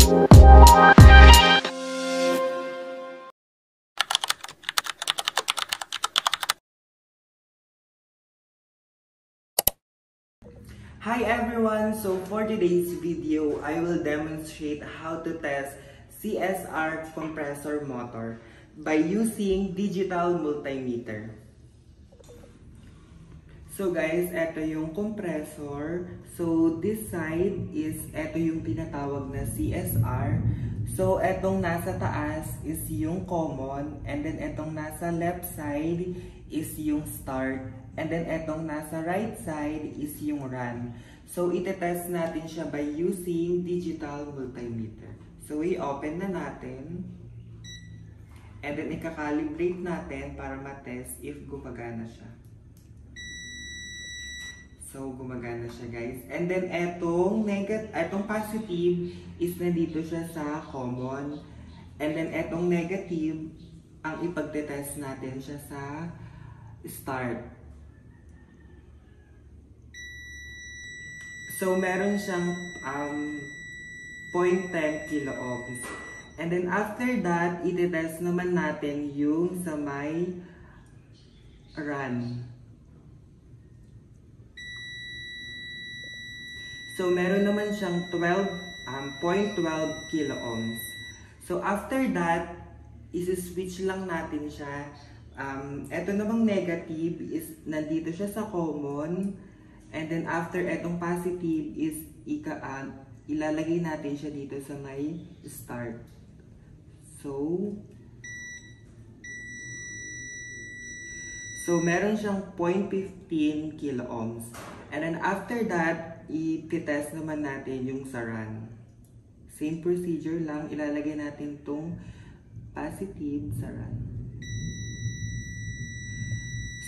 Hi everyone! So for today's video, I will demonstrate how to test CSR compressor motor by using digital multimeter. So guys, ito yung compressor. So this side is, ito yung tinatawag na CSR. So etong nasa taas is yung common, and then etong nasa left side is yung start, and then etong nasa right side is yung run. So itetest natin siya by using digital multimeter. So i-open na natin, and then i-calibrate natin para ma-test if gumagana siya. So, gumagana siya guys. And then, etong positive is nandito siya sa common. And then, etong negative, ang ipagtetest natin siya sa start. So, meron siyang 0.10 kilo ohms. And then, after that, itetest naman natin yung sa may run. So, meron naman siyang 0.12 kilo ohms. So, after that, isi-switch lang natin siya. Ito namang negative is nandito siya sa common. And then, after etong positive is ilalagay natin siya dito sa may start. So, meron siyang 0.15 kilo ohms. And then, after that, i-test naman natin yung sa run. Same procedure lang, ilalagay natin tong positive sa run.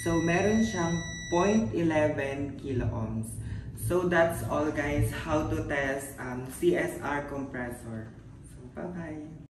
So, meron siyang 0.11 kilo ohms. So, that's all guys, how to test CSR compressor. So, bye-bye!